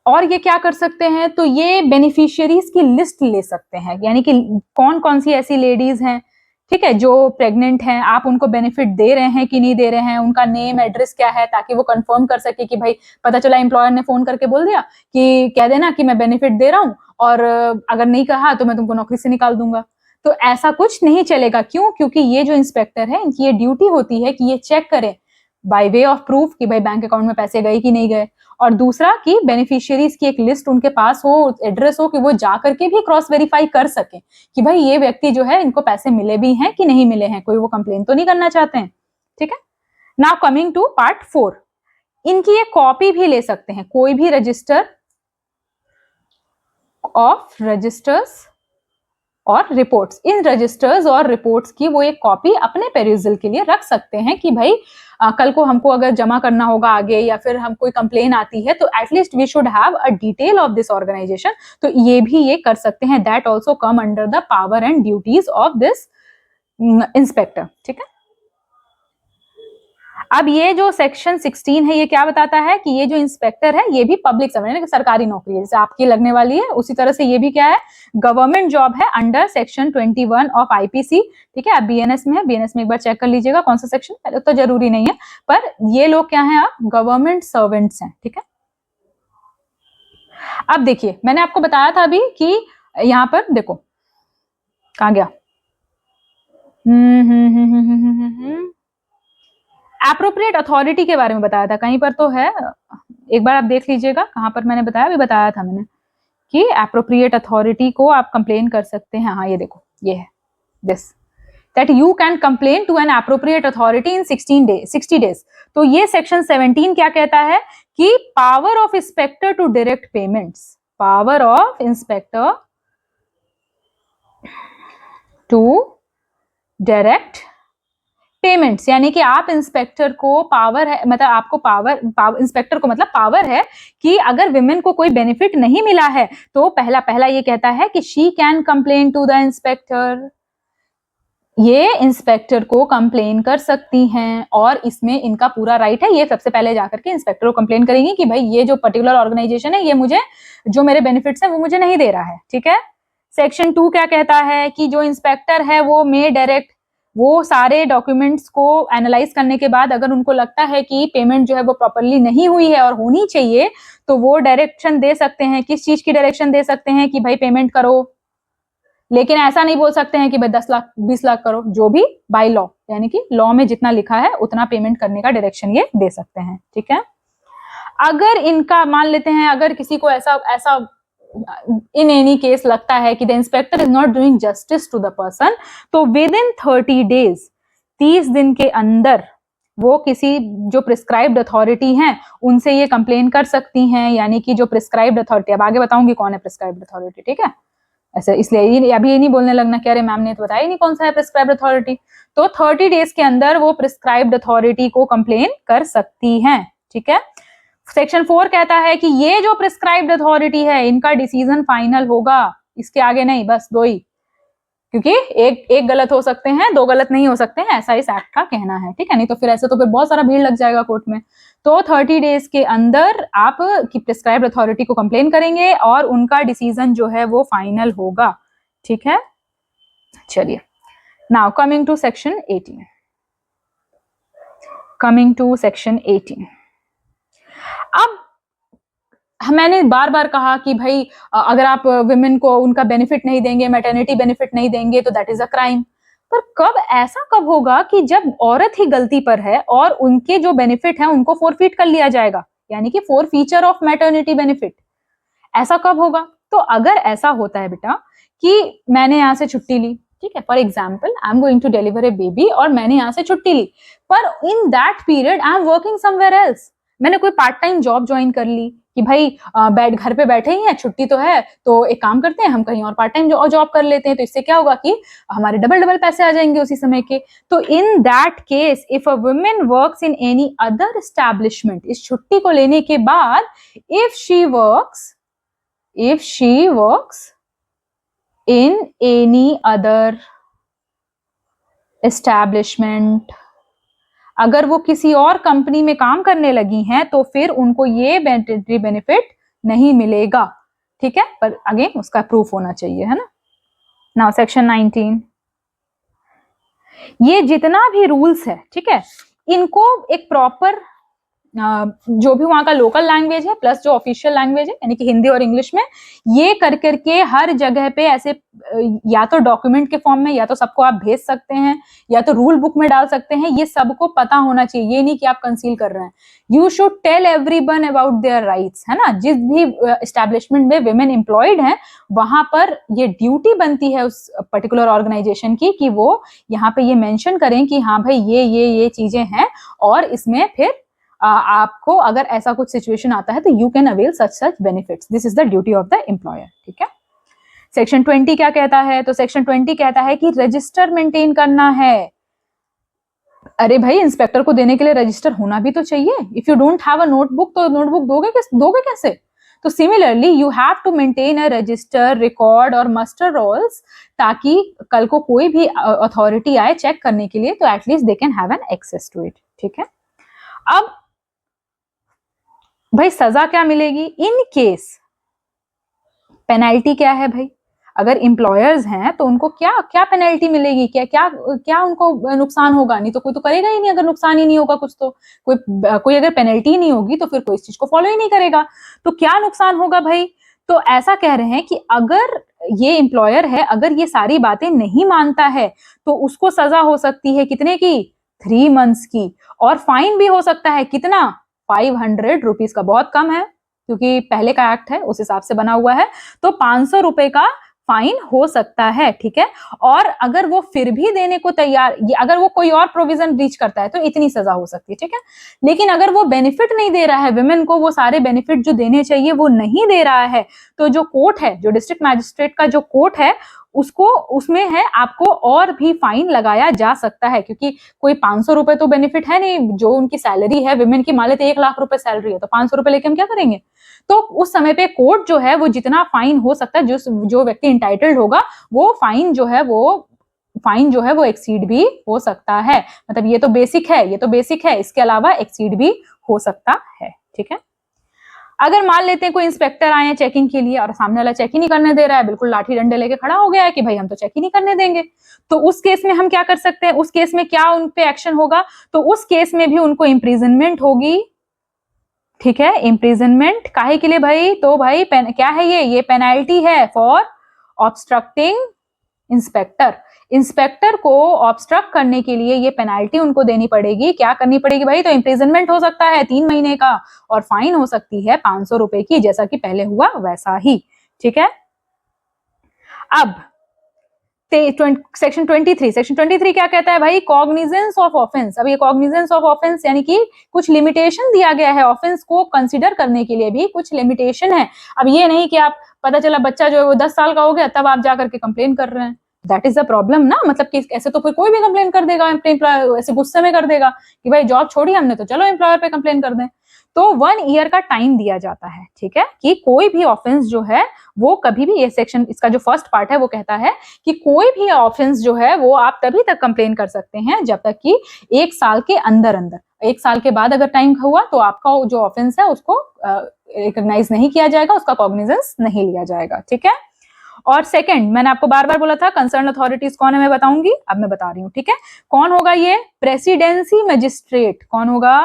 और ये क्या कर सकते हैं, तो ये बेनिफिशियरीज की लिस्ट ले सकते हैं, यानी कि कौन कौन सी ऐसी लेडीज हैं, ठीक है, जो प्रेग्नेंट हैं, आप उनको बेनिफिट दे रहे हैं कि नहीं दे रहे हैं, उनका नेम एड्रेस क्या है, ताकि वो कंफर्म कर सके कि भाई पता चला एम्प्लॉयर ने फोन करके बोल दिया कि कह देना कि मैं बेनिफिट दे रहा हूं और अगर नहीं कहा तो मैं तुमको नौकरी से निकाल दूंगा। तो ऐसा कुछ नहीं चलेगा, क्यों, क्योंकि ये जो इंस्पेक्टर है इनकी ये ड्यूटी होती है कि ये चेक करें बाय वे ऑफ प्रूफ कि भाई बैंक अकाउंट में पैसे गए कि नहीं गए, और दूसरा कि बेनिफिशियरीज की एक लिस्ट उनके पास हो, एड्रेस हो, कि वो जा करके भी क्रॉस वेरीफाई कर सके कि भाई ये व्यक्ति जो है इनको पैसे मिले भी हैं कि नहीं मिले हैं, कोई वो कंप्लेन तो नहीं करना चाहते हैं, ठीक है। नाउ कमिंग टू पार्ट 4, इनकी ये कॉपी भी ले सकते हैं, कोई भी रजिस्टर ऑफ रजिस्टर्स और रिपोर्ट्स, इन रजिस्टर्स और रिपोर्ट्स की वो एक कॉपी अपने पेरिज्यल के लिए रख सकते हैं कि भाई कल को हमको अगर जमा करना होगा आगे, या फिर हम कोई कंप्लेन आती है तो at least we should have a detail of this organisation. तो ये भी ये कर सकते हैं, that also come under the power and duties of this inspector. ठीक है। अब ये जो सेक्शन 16 है ये क्या बताता है कि ये जो इंस्पेक्टर है ये भी पब्लिक सर्वेंट, सरकारी नौकरी है जैसे आपकी लगने वाली है, उसी तरह से ये भी क्या है, गवर्नमेंट जॉब है अंडर सेक्शन 21 ऑफ आईपीसी। ठीक है। अब बीएनएस में है, बीएनएस में एक बार चेक कर लीजिएगा कौन सा सेक्शन, पहले तो जरूरी नहीं है, पर ये लोग क्या है, आप गवर्नमेंट सर्वेंट्स हैं। ठीक है। अब देखिए मैंने आपको बताया था अभी कि यहां पर देखो कहां गया, एप्रोप्रिएट अथॉरिटी के बारे में बताया था, कहीं पर तो है, एक बार आप देख लीजिएगा कहां पर मैंने बताया, अभी बताया था मैंने कि एप्रोप्रिएट अथॉरिटी को आप कंप्लेन कर सकते हैं। हाँ ये देखो, ये है this, that you can complain to an appropriate authority in 60 days. तो ये सेक्शन 17 क्या कहता है कि power of inspector to direct payments, power of inspector to direct payments, यानी कि आप इंस्पेक्टर को पावर है, मतलब आपको पावर इंस्पेक्टर को मतलब पावर है कि अगर विमेन को कोई बेनिफिट नहीं मिला है तो पहला ये कहता है कि she can complain to the inspector, ये इंस्पेक्टर को कंप्लेन कर सकती हैं और इसमें इनका पूरा राइट है। ये सबसे पहले जाकर के इंस्पेक्टर को कंप्लेन करेंगी कि भाई ये जो पर्टिकुलर ऑर्गेनाइजेशन है ये मुझे जो मेरे बेनिफिट्स है वो मुझे नहीं दे रहा है। ठीक है। सेक्शन 2 क्या कहता है कि जो इंस्पेक्टर है वो मे डायरेक्ट, वो सारे डॉक्यूमेंट्स को एनालाइज करने के बाद अगर उनको लगता है कि पेमेंट जो है वो प्रॉपरली नहीं हुई है और होनी चाहिए तो वो डायरेक्शन दे सकते हैं। किस चीज की डायरेक्शन दे सकते हैं कि भाई पेमेंट करो, लेकिन ऐसा नहीं बोल सकते हैं कि भाई 10 लाख 20 लाख करो, जो भी बाय लॉ यानी कि लॉ में जितना लिखा है उतना पेमेंट करने का डायरेक्शन ये दे सकते हैं। ठीक है। अगर इनका मान लेते हैं अगर किसी को ऐसा इन एनी केस लगता है कि the inspector is not doing justice to the person, तो विद इन 30 डेज, 30 दिन के अंदर वो किसी जो प्रिस्क्राइब्ड अथॉरिटी हैं उनसे ये कंप्लेन कर सकती हैं, यानी कि जो प्रिस्क्राइब्ड अथॉरिटी, अब आगे बताऊंगी कौन है प्रिस्क्राइब्ड अथॉरिटी। ठीक है। ऐसे इसलिए अभी ये नहीं बोलने लगना कि अरे मैम ने तो बताया नहीं कौन सा है प्रिस्क्राइब्ड अथॉरिटी। तो 30 डेज के अंदर वो प्रिस्क्राइब्ड अथॉरिटी को कंप्लेन कर सकती हैं। ठीक है। सेक्शन 4 कहता है कि ये जो प्रिस्क्राइब्ड अथॉरिटी है इनका डिसीजन फाइनल होगा, इसके आगे नहीं, बस 2 ही, क्योंकि एक गलत हो सकते हैं, 2 गलत नहीं हो सकते हैं, ऐसा इस एक्ट का कहना है। ठीक है। नहीं तो फिर ऐसे तो फिर बहुत सारा भीड़ लग जाएगा कोर्ट में। तो 30 डेज के अंदर आप की प्रिस्क्राइब्ड अथॉरिटी को कंप्लेन करेंगे और उनका डिसीजन जो है वो फाइनल होगा। ठीक है। चलिए now coming to section 18, coming to section 18। अब मैंने बार बार कहा कि भाई अगर आप विमेन को उनका बेनिफिट नहीं देंगे, मैटरनिटी बेनिफिट नहीं देंगे तो दैट इज अ क्राइम। पर कब होगा कि जब औरत ही गलती पर है और उनके जो बेनिफिट है उनको फोरफीट कर लिया जाएगा, यानी कि फोरफीचर ऑफ मैटरनिटी बेनिफिट, ऐसा कब होगा? तो अगर ऐसा होता है बेटा कि मैंने यहाँ से छुट्टी ली, ठीक है, for example I am going to deliver a baby और मैंने यहाँ से छुट्टी ली, पर in that period I am working somewhere else, मैंने कोई पार्ट टाइम जॉब ज्वाइन कर ली कि भाई घर पे बैठे ही हैं, छुट्टी तो है, तो एक काम करते हैं हम कहीं और पार्ट टाइम जॉब कर लेते हैं, तो इससे क्या होगा कि हमारे डबल पैसे आ जाएंगे उसी समय के। तो in that case if a women works in any other establishment, इस छुट्टी को लेने के बाद if she works in any other establishment, अगर वो किसी और कंपनी में काम करने लगी हैं तो फिर उनको ये मैटरनिटी बेनिफिट नहीं मिलेगा। ठीक है। पर अगेन उसका प्रूफ होना चाहिए, है ना। नाउ सेक्शन 19, ये जितना भी रूल्स है, ठीक है, इनको एक प्रॉपर जो भी वहाँ का लोकल लैंग्वेज है प्लस जो ऑफिशियल लैंग्वेज है यानी कि हिंदी और इंग्लिश में, ये कर करके हर जगह पे ऐसे या तो डॉक्यूमेंट के फॉर्म में या तो सबको आप भेज सकते हैं या तो रूल बुक में डाल सकते हैं, ये सबको पता होना चाहिए, ये नहीं कि आप कंसील कर रहे हैं। You should tell everyone about their rights, है ना। जिस भी एस्टैब्लिशमेंट में विमेन एम्प्लॉयड हैं वहां पर ये ड्यूटी बनती है उस पर्टिकुलर ऑर्गेनाइजेशन की कि वो यहाँ पे ये मेंशन करें कि हाँ भाई ये चीजें हैं, और इसमें फिर आपको अगर ऐसा कुछ सिचुएशन आता है तो you can avail such benefits, this is the duty of the employer. ठीक है। सेक्शन 20 क्या कहता है? तो सेक्शन 20 कहता है कि रजिस्टर मेंटेन करना है। अरे भाई, इंस्पेक्टर को देने के लिए रजिस्टर होना भी तो चाहिए। If you don't have a notebook तो नोटबुक दोगे कैसे? तो similarly you have to maintain a register, record और मस्टर रोल्स, ताकि कल को कोई भी अथॉरिटी आए चेक करने के लिए तो at least they can have an access to it. ठीक है। अब भाई सजा क्या मिलेगी इन केस? पेनल्टी क्या है भाई? अगर एम्प्लॉयर्स हैं तो उनको क्या क्या पेनल्टी मिलेगी, क्या क्या क्या उनको नुकसान होगा? नहीं तो कोई तो करेगा ही नहीं। अगर नुकसान ही नहीं होगा कुछ तो कोई अगर पेनल्टी नहीं होगी तो फिर कोई इस चीज को फॉलो ही नहीं करेगा। तो क्या नुकसान होगा भाई? तो ऐसा कह रहे हैं कि अगर ये एम्प्लॉयर है, अगर ये सारी बातें नहीं मानता है तो उसको सजा हो सकती है कितने की? 3 months की। और फाइन भी हो सकता है कितना? 500 रुपीज का। बहुत कम है क्योंकि पहले का एक्ट है उस हिसाब से बना हुआ है, तो 500 रुपए का फाइन हो सकता है। ठीक है। और अगर वो फिर भी देने को तैयार, अगर वो कोई और प्रोविजन ब्रीच करता है तो इतनी सजा हो सकती है। ठीक है। लेकिन अगर वो बेनिफिट नहीं दे रहा है विमेन को, वो सारे बेनिफिट जो देने चाहिए वो नहीं दे रहा है, तो जो कोर्ट है, जो डिस्ट्रिक्ट मैजिस्ट्रेट का जो कोर्ट है, उसको उसमें है आपको और भी फाइन लगाया जा सकता है। क्योंकि कोई 500 रुपए तो बेनिफिट है नहीं। जो उनकी सैलरी है विमेन की, मान लेते 1 लाख रुपए सैलरी है, तो 500 रुपए लेके हम क्या करेंगे? तो उस समय पे कोर्ट जो है वो जितना फाइन हो सकता है, जो व्यक्ति इंटाइटल्ड होगा, वो फाइन जो है वो एक्सीड भी हो सकता है। मतलब ये तो बेसिक है, इसके अलावा एक्सीड भी हो सकता है। ठीक है। अगर मान लेते हैं कोई इंस्पेक्टर आए हैं चेकिंग के लिए और सामने वाला चेक ही नहीं करने दे रहा है, बिल्कुल लाठी डंडे लेके खड़ा हो गया है कि भाई हम तो चेक ही नहीं करने देंगे, तो उस केस में हम क्या कर सकते हैं? उस केस में क्या उन पे एक्शन होगा? तो उस केस में भी उनको इम्प्रिजनमेंट होगी। ठीक है। इम्प्रिजनमेंट काहे के लिए भाई? तो भाई क्या है ये पेनल्टी है फॉर ऑब्स्ट्रक्टिंग इंस्पेक्टर को ऑब्स्ट्रक्ट करने के लिए ये पेनल्टी उनको देनी पड़ेगी। क्या करनी पड़ेगी भाई? तो इम्प्रिजनमेंट हो सकता है 3 महीने का, और फाइन हो सकती है 500 रुपए की, जैसा कि पहले हुआ वैसा ही। ठीक है। अब सेक्शन 23 क्या कहता है भाई? Cognizance of offence. अब ये कॉग्निजेंस ऑफ ऑफेंस यानी कि कुछ लिमिटेशन दिया गया है, ऑफेंस को कंसीडर करने के लिए भी कुछ लिमिटेशन है। अब ये नहीं कि आप, पता चला बच्चा जो है वो 10 साल का हो गया तब आप जाकर के कंप्लेन कर रहे हैं, दैट इज द प्रॉब्लम ना। मतलब कि ऐसे तो फिर कोई भी कंप्लेन कर देगा, ऐसे गुस्से में कर देगा कि भाई जॉब छोड़ी हमने तो चलो एम्प्लॉयर पे कंप्लेन कर दें। तो 1 ईयर का टाइम दिया जाता है। ठीक है। कि कोई भी ऑफेंस जो है वो कभी भी, ये सेक्शन इसका जो फर्स्ट पार्ट है वो कहता है कि कोई भी ऑफेंस जो है वो आप तभी तक कंप्लेन कर सकते हैं जब तक कि 1 साल के अंदर 1 साल के बाद अगर टाइम हुआ तो आपका जो ऑफेंस है उसको रिकॉग्नाइज नहीं किया जाएगा, उसका कॉग्निजेंस नहीं लिया जाएगा। ठीक है। और सेकंड, मैंने आपको बार बार बोला था कंसर्न अथॉरिटीज कौन है मैं बताऊंगी, अब मैं बता रही हूँ। ठीक है। कौन होगा ये? Presidency magistrate. कौन होगा?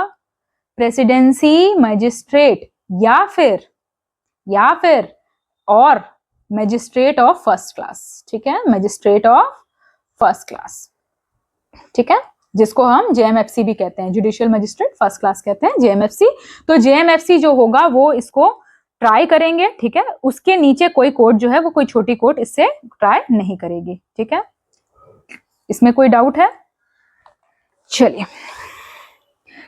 प्रेसिडेंसी मजिस्ट्रेट, या फिर और मजिस्ट्रेट ऑफ फर्स्ट क्लास। ठीक है। Magistrate of first class. ठीक है। जिसको हम जेएमएफसी भी कहते हैं, जुडिशियल मजिस्ट्रेट फर्स्ट क्लास कहते हैं, जेएमएफसी। तो जेएमएफसी जो होगा वो इसको ट्राई करेंगे। ठीक है। उसके नीचे कोई कोर्ट जो है वो, कोई छोटी कोर्ट इससे ट्राई नहीं करेगी। ठीक है। इसमें कोई डाउट है? चलिए,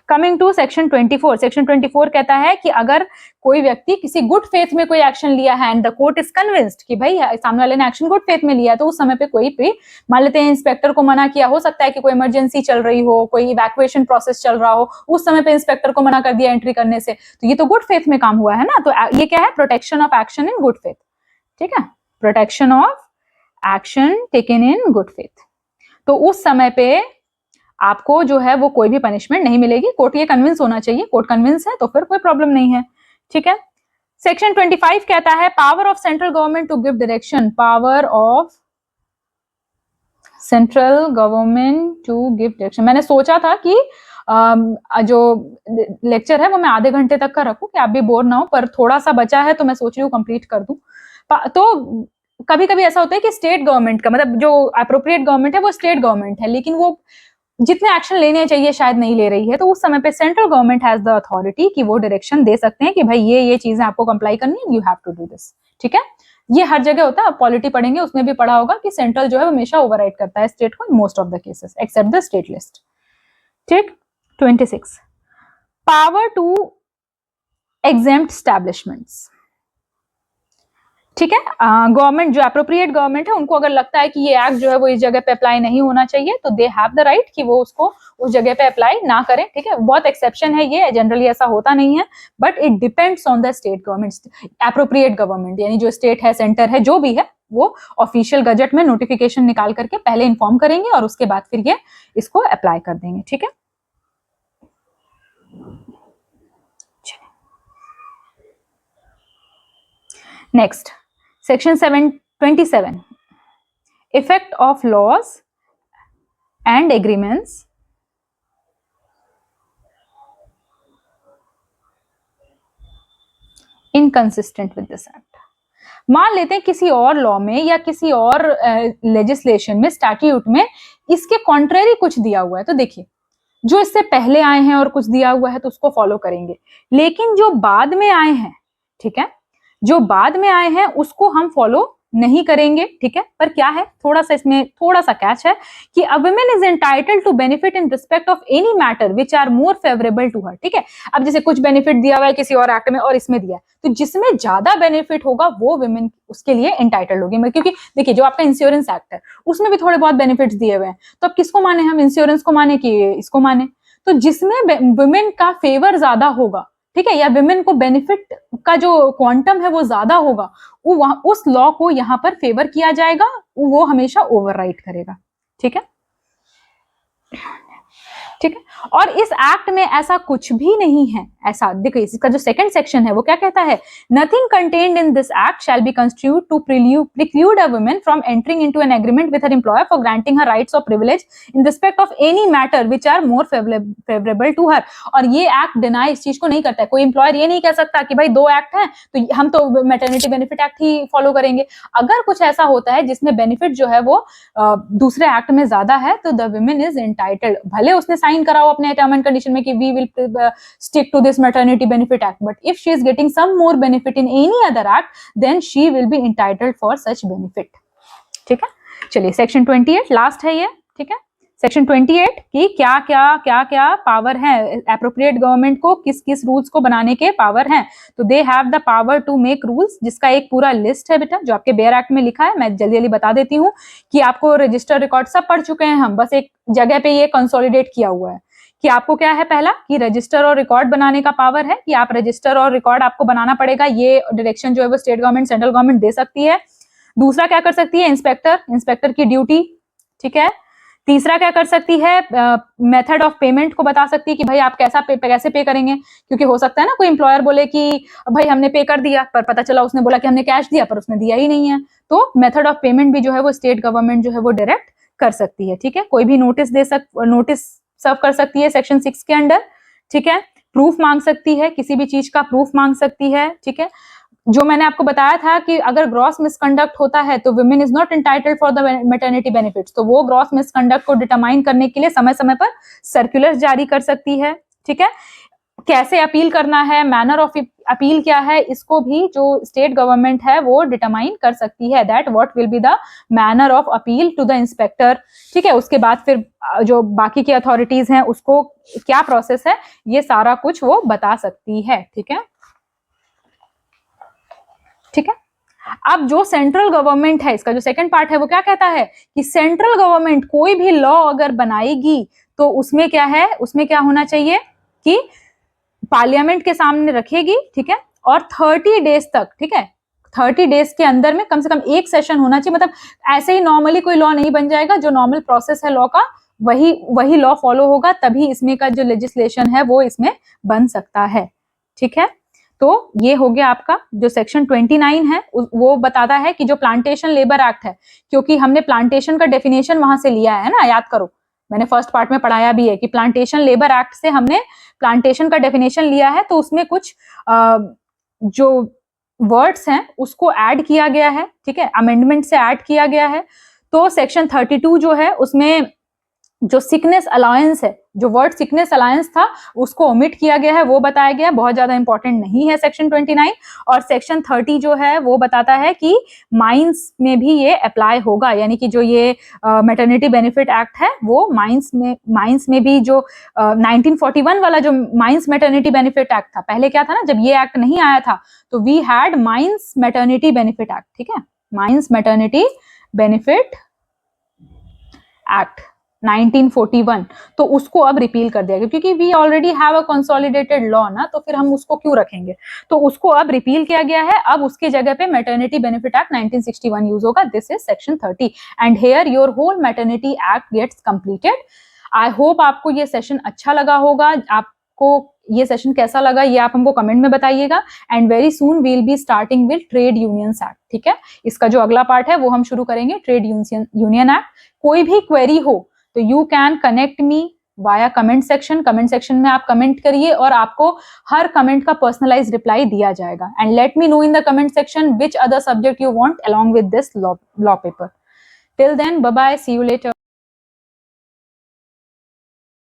कमिंग टू सेक्शन 24। सेक्शन 24 कहता है कि अगर कोई व्यक्ति किसी गुड फेथ में कोई एक्शन लिया है and the court is convinced कि भाई सामने वाले ने एक्शन गुड फेथ में लिया है, तो उस समय पे कोई भी, मान लेते हैं इंस्पेक्टर को मना किया, हो सकता है कि कोई इमरजेंसी चल रही हो, कोई इवैक्यूएशन प्रोसेस चल रहा हो, उस समय पे इंस्पेक्टर को मना कर दिया एंट्री करने से, तो ये तो गुड फेथ में काम हुआ है ना। तो ये क्या है? Protection of action in good faith. ठीक है। Protection of action taken in good faith. तो उस समय पे आपको जो है वो कोई भी पनिशमेंट नहीं मिलेगी। कोर्ट ये कन्विंस होना चाहिए, कोर्ट कन्विंस है तो फिर कोई प्रॉब्लम नहीं है। ठीक है। सेक्शन 25 कहता है power of central government to give direction. Power of central government to give direction. मैंने सोचा था कि जो लेक्चर है वो मैं आधे घंटे तक का रखूं कि आप भी बोर ना हो, पर थोड़ा सा बचा है तो मैं सोच रही हूँ कंप्लीट कर दूं। तो कभी कभी ऐसा होता है कि स्टेट गवर्नमेंट का मतलब जो अप्रोप्रिएट गवर्नमेंट है वो स्टेट गवर्नमेंट है, लेकिन वो जितने एक्शन लेने चाहिए शायद नहीं ले रही है, तो उस समय पे central government has the authority कि वो डायरेक्शन दे सकते हैं कि भाई ये चीजें आपको कंप्लाई करनी है, you have to do this. ठीक है, ये हर जगह होता है, आप पॉलिटी पढ़ेंगे उसमें भी पढ़ा होगा कि सेंट्रल जो है हमेशा ओवरराइड करता है स्टेट को in most of the cases except the state list. ठीक, 26 पावर टू एग्जेम्प्ट एस्टैब्लिशमेंट्स। ठीक है, गवर्नमेंट जो अप्रोप्रिएट गवर्नमेंट है उनको अगर लगता है कि ये एक्ट जो है वो इस जगह पे अप्लाई नहीं होना चाहिए तो दे हैव द राइट कि वो उसको उस जगह पे अप्लाई ना करें। ठीक है, बहुत एक्सेप्शन है, ये जनरली ऐसा होता नहीं है, but it depends on the state government, appropriate government यानी जो स्टेट है, सेंटर है, जो भी है, वो ऑफिशियल गजट में नोटिफिकेशन निकाल करके पहले इन्फॉर्म करेंगे और उसके बाद फिर ये इसको अप्लाई कर देंगे। ठीक है, next Section 27 Effect of laws and agreements inconsistent with this act। मान लेते हैं किसी और लॉ में या किसी और लेजिस्लेशन में, स्टैट्यूट में इसके कॉन्ट्रेरी कुछ दिया हुआ है, तो देखिए जो इससे पहले आए हैं और कुछ दिया हुआ है तो उसको फॉलो करेंगे, लेकिन जो बाद में आए हैं, ठीक है, जो बाद में आए हैं उसको हम फॉलो नहीं करेंगे। ठीक है, पर क्या है, थोड़ा सा इसमें थोड़ा सा कैच है कि a woman is entitled to benefit in respect of any matter which are more favourable to her. ठीक है, अब जैसे कुछ बेनिफिट दिया हुआ है किसी और एक्ट में और इसमें दिया है, तो जिसमें ज्यादा बेनिफिट होगा वो वुमेन उसके लिए एंटाइटल्ड होगी। क्योंकि देखिए जो आपका इंश्योरेंस एक्ट है उसमें भी थोड़े बहुत बेनिफिट्स दिए हुए हैं, तो अब किसको माने हम, इंश्योरेंस को माने कि इसको माने? तो जिसमें वुमेन का फेवर ज्यादा होगा, ठीक है, या विमेन को बेनिफिट का जो क्वांटम है वो ज्यादा होगा, वो उस लॉ को यहाँ पर फेवर किया जाएगा, वो हमेशा ओवरराइड करेगा। ठीक है, ठीक है, और इस एक्ट में ऐसा कुछ भी नहीं है। ऐसा देखिए इसका जो सेकंड सेक्शन है वो क्या कहता है, nothing contained in this act shall be constitute to preclude a woman from entering into an agreement with her employer for granting her rights और privilege in respect of any matter which are more favourable to her. और ये act deny इस चीज को नहीं करता है, कोई एम्प्लॉयर ये नहीं कह सकता कि भाई दो एक्ट हैं तो हम तो मैटरनिटी बेनिफिट एक्ट ही फॉलो करेंगे। अगर कुछ ऐसा होता है जिसमें बेनिफिट जो है वो दूसरे एक्ट में ज्यादा है तो द वुमेन इज एंटाइटल्ड, भले उसने साइन करा हो अपने टर्म एंड कंडीशन में कि we will stick to this maternity benefit act, but if she is getting some more benefit in any other act then she will be entitled for such benefit. ठीक है, चलिए section 28 last है ये। ठीक है, section 28 की क्या क्या पावर है एप्रोप्रिएट गवर्नमेंट को, किस किस रूल्स को बनाने के पावर हैं। तो they have the power to make rules, जिसका एक पूरा लिस्ट है बेटा जो आपके बेयर एक्ट में लिखा है। मैं जल्दी जल्दी बता देती हूँ कि आपको रजिस्टर रिकॉर्ड सब पढ़ चुके हैं हम, बस एक जगह पे ये कंसोलिडेट किया हुआ है कि आपको क्या है, पहला कि रजिस्टर और रिकॉर्ड बनाने का पावर है कि आप रजिस्टर और रिकॉर्ड आपको बनाना पड़ेगा, ये डायरेक्शन जो है वो स्टेट गवर्नमेंट सेंट्रल गवर्नमेंट दे सकती है। दूसरा क्या कर सकती है, इंस्पेक्टर की ड्यूटी। ठीक है, तीसरा क्या कर सकती है, मेथड ऑफ पेमेंट को बता सकती है कि भाई आप कैसे पे करेंगे, क्योंकि हो सकता है ना कोई एम्प्लॉयर बोले कि भाई हमने पे कर दिया, पर पता चला उसने बोला कि हमने कैश दिया पर उसने दिया ही नहीं है, तो मेथड ऑफ पेमेंट भी जो है वो स्टेट गवर्नमेंट जो है वो डायरेक्ट कर सकती है। ठीक है, कोई भी नोटिस सर्व कर सकती है सेक्शन 6 के अंडर। ठीक है, प्रूफ मांग सकती है, किसी भी चीज का प्रूफ मांग सकती है। ठीक है, जो मैंने आपको बताया था कि अगर ग्रॉस मिसकंडक्ट होता है तो women is not entitled for the maternity benefits, तो वो ग्रॉस मिसकंडक्ट को डिटरमाइन करने के लिए समय समय पर सर्कुलर जारी कर सकती है। ठीक है, कैसे अपील करना है, मैनर ऑफ अपील क्या है, इसको भी जो स्टेट गवर्नमेंट है वो डिटरमाइन कर सकती है, that what will be the manner of appeal to the inspector. ठीक है, उसके बाद फिर जो बाकी की अथॉरिटीज हैं उसको क्या प्रोसेस है ये सारा कुछ वो बता सकती है। ठीक है, ठीक है, अब जो सेंट्रल गवर्नमेंट है, इसका जो सेकंड पार्ट है वो क्या कहता है कि सेंट्रल गवर्नमेंट कोई भी लॉ अगर बनाएगी तो उसमें क्या है, उसमें क्या होना चाहिए कि पार्लियामेंट के सामने रखेगी। ठीक है, और 30 डेज तक, ठीक है, 30 डेज के अंदर में कम से कम एक सेशन होना चाहिए। मतलब ऐसे ही नॉर्मली कोई लॉ नहीं बन जाएगा, जो नॉर्मल प्रोसेस है लॉ का वही लॉ फॉलो होगा, तभी इसमें का जो लेजिस्लेशन है वो इसमें बन सकता है। ठीक है, तो ये हो गया आपका जो सेक्शन 29 है वो बताता है कि जो प्लांटेशन लेबर एक्ट है, क्योंकि हमने प्लांटेशन का डेफिनेशन वहां से लिया है ना, याद करो, मैंने फर्स्ट पार्ट में पढ़ाया भी है कि प्लांटेशन लेबर एक्ट से हमने प्लांटेशन का डेफिनेशन लिया है, तो उसमें कुछ जो वर्ड्स हैं उसको ऐड किया गया है, ठीक है, अमेंडमेंट से ऐड किया गया है। तो सेक्शन 32 जो है उसमें जो सिकनेस अलायंस है, जो वर्ड सिकनेस अलायंस था उसको ओमिट किया गया है, वो बताया गया है, बहुत ज्यादा इंपॉर्टेंट नहीं है सेक्शन 29। और सेक्शन 30 जो है वो बताता है कि माइंस में भी ये अप्लाई होगा, यानी कि जो ये मैटरनिटी बेनिफिट एक्ट है वो माइंस में भी जो 1941 वाला जो माइंस मैटरनिटी बेनिफिट एक्ट था, पहले क्या था ना, जब ये एक्ट नहीं आया था तो we had mines maternity benefit act, ठीक है, माइंस मैटरनिटी बेनिफिट एक्ट 1941, तो उसको अब रिपील कर दिया गया, क्योंकि we already have a consolidated law ना, तो फिर हम उसको क्यों रखेंगे, तो उसको अब रिपील किया गया है। अब उसके जगह पे मैटरनिटी बेनिफिट एक्ट 1961 यूज होगा। This is section 30 and here your whole maternity act gets completed. I hope आपको ये सेशन अच्छा लगा होगा। आपको ये सेशन कैसा लगा ये आप हमको कमेंट में बताइएगा। And very soon we will be starting with trade unions act, ठीक है, इसका जो अगला पार्ट है वो हम शुरू करेंगे ट्रेड यूनियन एक्ट। कोई भी क्वेरी हो तो you can connect me via comment section. Comment section में आप कमेंट करिए और आपको हर कमेंट का पर्सनलाइज रिप्लाई दिया जाएगा। And let me know in the comment section which other subject you want along with this law paper. Till then, bye bye, see you later.